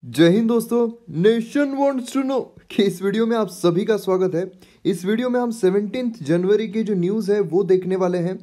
जय हिंद दोस्तों। Nation wants to know कि इस वीडियो में आप सभी का स्वागत है। इस वीडियो में हम 17 जनवरी की जो न्यूज़ है वो देखने वाले हैं।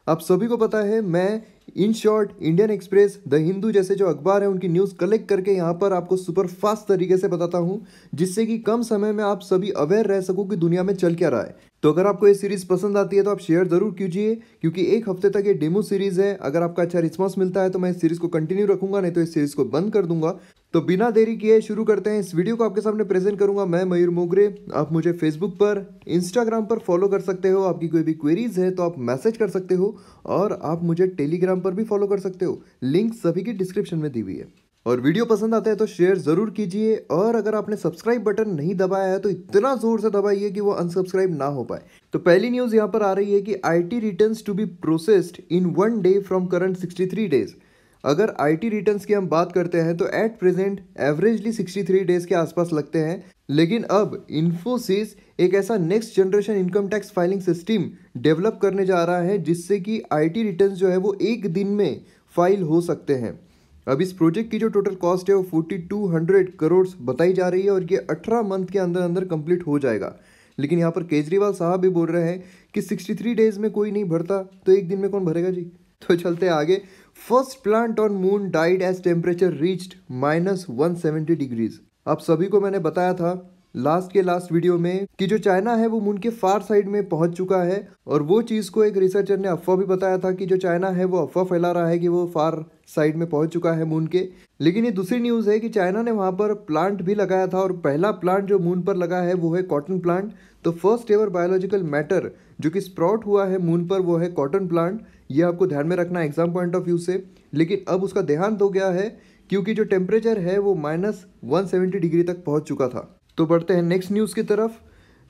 आप सभी को पता है मैं in short Indian express, the Hindu जैसे जो अखबार है उनकी न्यूज़ कलेक्ट करके यहाँ पर आपको सुपर फास्ट तरीके से बताता हूँ, जिससे कि कम समय में आप सभी अवेयर रह सको कि दुनिया में चल क्या रहा है। तो अगर आपको ये सीरीज़ पसंद आती है तो आप शेयर ज़रूर कीजिए, क्योंकि एक हफ्ते तक ये डेमो सीरीज़ है। अगर आपका अच्छा रिस्पॉन्स मिलता है तो मैं इस सीरीज़ को कंटिन्यू रखूंगा, नहीं तो इस सीरीज़ को बंद कर दूंगा। तो बिना देरी किए शुरू करते हैं। इस वीडियो को आपके सामने प्रेजेंट करूंगा मैं मयूर मोगरे। आप मुझे फेसबुक पर, इंस्टाग्राम पर फॉलो कर सकते हो। आपकी कोई भी क्वेरीज है तो आप मैसेज कर सकते हो, और आप मुझे टेलीग्राम पर भी फॉलो कर सकते हो। लिंक सभी की डिस्क्रिप्शन में दी हुई है। और वीडियो पसंद आता है तो शेयर जरूर कीजिए, और अगर आपने सब्सक्राइब बटन नहीं दबाया है तो इतना जोर से दबाइए कि वो अनसब्सक्राइब ना हो पाए। तो पहली न्यूज़ यहाँ पर आ रही है कि IT returns to be processed in 1 day from current 63 days. अगर आईटी रिटर्न्स की हम बात करते हैं तो एट प्रेजेंट एवरेजली 63 डेज के आसपास लगते हैं, लेकिन अब इन्फोसिस एक ऐसा next generation income tax filing system develop करने जा रहा है, जिससे कि आईटी रिटर्न्स जो है वो एक दिन में फाइल हो सकते हैं। अब इस प्रोजेक्ट की जो टोटल कॉस्ट है वो 4200 करोड़ बताई जा रही है, और ये 18 मंथ के अंदर अंदर कंप्लीट हो जाएगा। लेकिन यहाँ पर केजरीवाल साहब भी बोल रहे हैं कि 63 डेज में कोई नहीं भरता तो एक दिन में कौन भरेगा जी। तो चलते आगे। First plant on moon died as temperature reached -170 degrees. आप सभी को मैंने बताया था लास्ट वीडियो में कि जो चाइना है वो मून के फार साइड में पहुंच चुका है, और वो चीज़ को एक रिसर्चर ने अफवाह भी बताया था कि जो चाइना है वो अफवाह फैला रहा है कि वो फार साइड में पहुंच चुका है मून के। लेकिन ये दूसरी न्यूज़ है कि चाइना ने वहां पर प्लांट भी लगाया था, और पहला प्लांट जो मून पर लगा है वो है कॉटन प्लांट। तो फर्स्ट एवर बायोलॉजिकल मैटर जो कि स्प्राउट हुआ है मून पर वो है कॉटन प्लांट। ये आपको ध्यान में रखना एग्जाम पॉइंट ऑफ व्यू से। लेकिन अब उसका देहांत हो गया है, क्योंकि जो टेम्परेचर है वो -170 डिग्री तक पहुंच चुका था। तो बढ़ते हैं नेक्स्ट न्यूज़ की तरफ।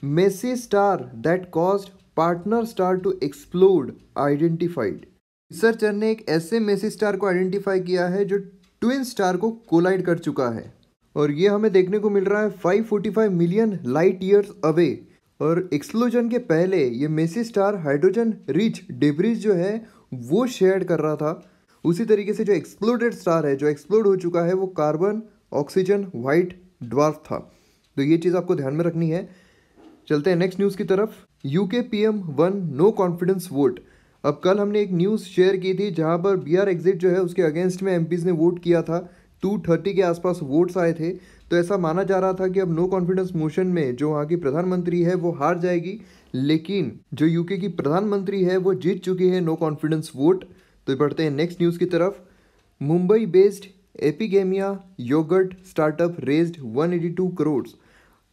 Massive star that caused partner star to explode identified. Researcher ने एक ऐसे मेसी स्टार को आइडेंटिफाई किया है जो ट्विन स्टार को कोलाइड कर चुका है, और ये हमें देखने को मिल रहा है 545 मिलियन लाइट ईयर्स अवे। और एक्सप्लोजन के पहले ये massive star hydrogen rich debris जो है वो शेयर कर रहा था। उसी तरीके से जो एक्सप्लोडेड स्टार है, जो एक्सप्लोड हो चुका है, वो कार्बन ऑक्सीजन व्हाइट ड्वार्फ था। तो ये चीज़ आपको ध्यान में रखनी है। चलते हैं नेक्स्ट न्यूज़ की तरफ। UK PM won no confidence vote. अब कल हमने एक न्यूज़ शेयर की थी जहां पर बीआर एग्जिट जो है उसके अगेंस्ट में एमपीज ने वोट किया था। 230 के आसपास वोट्स आए थे। तो ऐसा माना जा रहा था कि अब नो कॉन्फिडेंस मोशन में जो वहाँ की प्रधानमंत्री है वो हार जाएगी, लेकिन जो यूके की प्रधानमंत्री है वो जीत चुकी है नो कॉन्फिडेंस वोट। तो बढ़ते हैं नेक्स्ट न्यूज़ की तरफ। Mumbai based Epigamia yogurt startup raised 182 crore.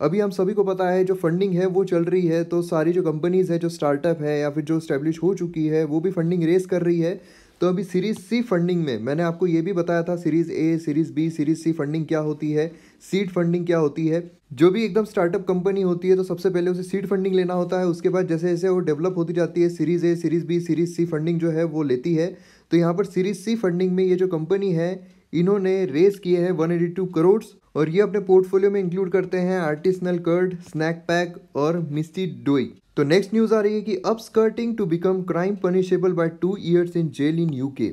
अभी हम सभी को पता है जो फंडिंग है वो चल रही है, तो सारी जो कंपनीज है, जो स्टार्टअप है या फिर जो स्टैब्लिश हो चुकी है, वो भी फंडिंग रेस कर रही है। तो अभी सीरीज सी फंडिंग में मैंने आपको ये भी बताया था series A, series B, series C funding क्या होती है, सीड फंडिंग क्या होती है। जो भी एकदम स्टार्टअप कंपनी होती है तो सबसे पहले उसे सीड फंडिंग लेना होता है। उसके बाद जैसे जैसे वो डेवलप होती जाती है series A, series B, series C funding जो है वो लेती है। तो यहाँ पर सीरीज सी फंडिंग में ये जो कंपनी है इन्होंने रेस किए हैं 182 करोड़, और ये अपने पोर्टफोलियो में इंक्लूड करते हैं आर्टिसनल कर्ड, स्नैक पैक और मिस्टी डोई। तो नेक्स्ट न्यूज़ आ रही है कि upskirting to become crime punishable by 2 years in jail in UK.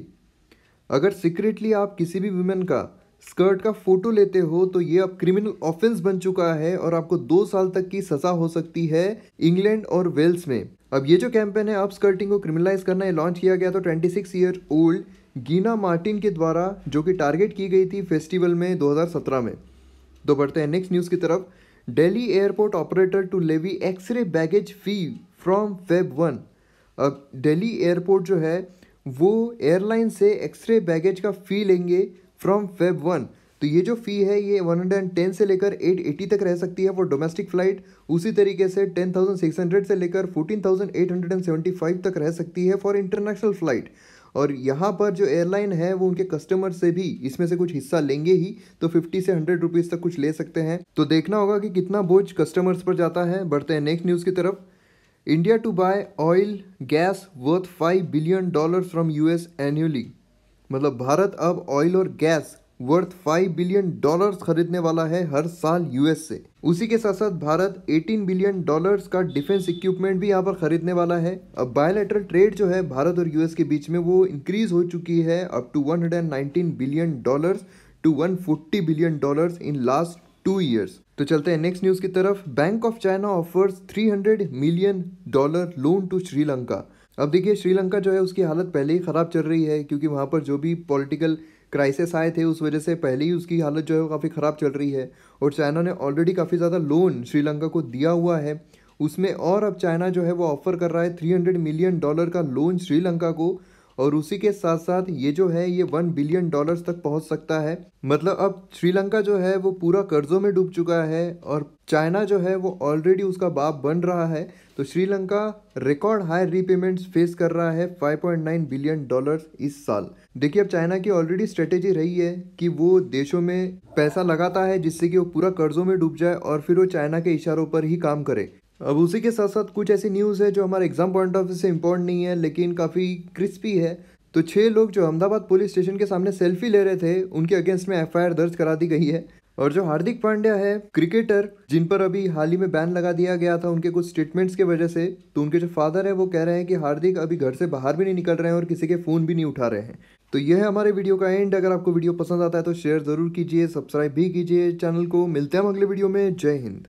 अगर सीक्रेटली आप किसी भी वुमेन का स्कर्ट का फोटो लेते हो तो ये अब क्रिमिनल ऑफेंस बन चुका है, और आपको 2 साल तक की सजा हो सकती है इंग्लैंड और वेल्स में। अब ये जो कैंपेन है अपस्कर्टिंग को क्रिमिनलाइज करना, ये लॉन्च किया गया तो 26 ईयर ओल्ड गीना मार्टिन के द्वारा, जो कि टारगेट की गई थी फेस्टिवल में 2017 में। तो बढ़ते हैं नेक्स्ट न्यूज़ की तरफ। Delhi airport operator to levy X-ray baggage fee from Feb 1। अब दिल्ली एयरपोर्ट जो है वो एयरलाइन से एक्सरे बैगेज का फ़ी लेंगे फ्रॉम Feb 1। तो ये जो फ़ी है ये 110 से लेकर 880 तक रह सकती है फॉर डोमेस्टिक फ़्लाइट। उसी तरीके से 10,600 से लेकर 14,875 तक रह सकती है फॉर इंटरनेशनल फ़्लाइट। और यहाँ पर जो एयरलाइन है वो उनके कस्टमर से भी इसमें से कुछ हिस्सा लेंगे ही, तो 50 से 100 रुपीज़ तक कुछ ले सकते हैं। तो देखना होगा कि कितना बोझ कस्टमर्स पर जाता है। बढ़ते हैं नेक्स्ट न्यूज़ की तरफ। India to buy oil gas worth $5 billion from US annually. मतलब भारत अब ऑयल और गैस वर्थ $5 बिलियन खरीदने वाला है हर साल यूएस से। उसी के साथ साथ भारत $18 बिलियन का डिफेंस इक्विपमेंट भी यहाँ पर खरीदने वाला है। अब बायलैटरल ट्रेड जो है भारत और यूएस के बीच में वो इंक्रीज हो चुकी है up to $119 billion to $140 billion in last 2 years। तो चलते हैं नेक्स्ट न्यूज़ की तरफ। Bank of China offers $300 million loan to Sri Lanka. अब देखिए श्रीलंका जो है उसकी हालत पहले ही ख़राब चल रही है, क्योंकि वहाँ पर जो भी पॉलिटिकल क्राइसिस आए थे उस वजह से पहले ही उसकी हालत जो है वो काफ़ी ख़राब चल रही है। और चाइना ने ऑलरेडी काफ़ी ज़्यादा लोन श्रीलंका को दिया हुआ है उसमें, और अब चाइना जो है वो ऑफ़र कर रहा है $300 मिलियन का लोन श्रीलंका को। और उसी के साथ साथ ये जो है ये $1 बिलियन तक पहुंच सकता है। मतलब अब श्रीलंका जो है वो पूरा कर्जों में डूब चुका है और चाइना जो है वो ऑलरेडी उसका बाप बन रहा है। तो Sri Lanka record high repayments face कर रहा है $5.9 बिलियन इस साल। देखिए अब चाइना की ऑलरेडी स्ट्रेटेजी रही है कि वो देशों में पैसा लगाता है जिससे कि वो पूरा कर्जों में डूब जाए और फिर वो चाइना के इशारों पर ही काम करे। अब उसी के साथ साथ कुछ ऐसी न्यूज़ है जो हमारे एग्जाम पॉइंट ऑफ व्यू से इम्पोर्टेंट नहीं है लेकिन काफ़ी क्रिस्पी है। तो 6 लोग जो अहमदाबाद पुलिस स्टेशन के सामने सेल्फी ले रहे थे उनके अगेंस्ट में एफआईआर दर्ज करा दी गई है। और जो हार्दिक पांड्या है क्रिकेटर जिन पर अभी हाल ही में बैन लगा दिया गया था उनके कुछ स्टेटमेंट्स की वजह से, तो उनके जो फादर है वो कह रहे हैं कि हार्दिक अभी घर से बाहर भी नहीं निकल रहे हैं और किसी के फ़ोन भी नहीं उठा रहे हैं। तो यह है हमारे वीडियो का एंड। अगर आपको वीडियो पसंद आता है तो शेयर ज़रूर कीजिए, सब्सक्राइब भी कीजिए चैनल को। मिलते हैं हम अगले वीडियो में। जय हिंद।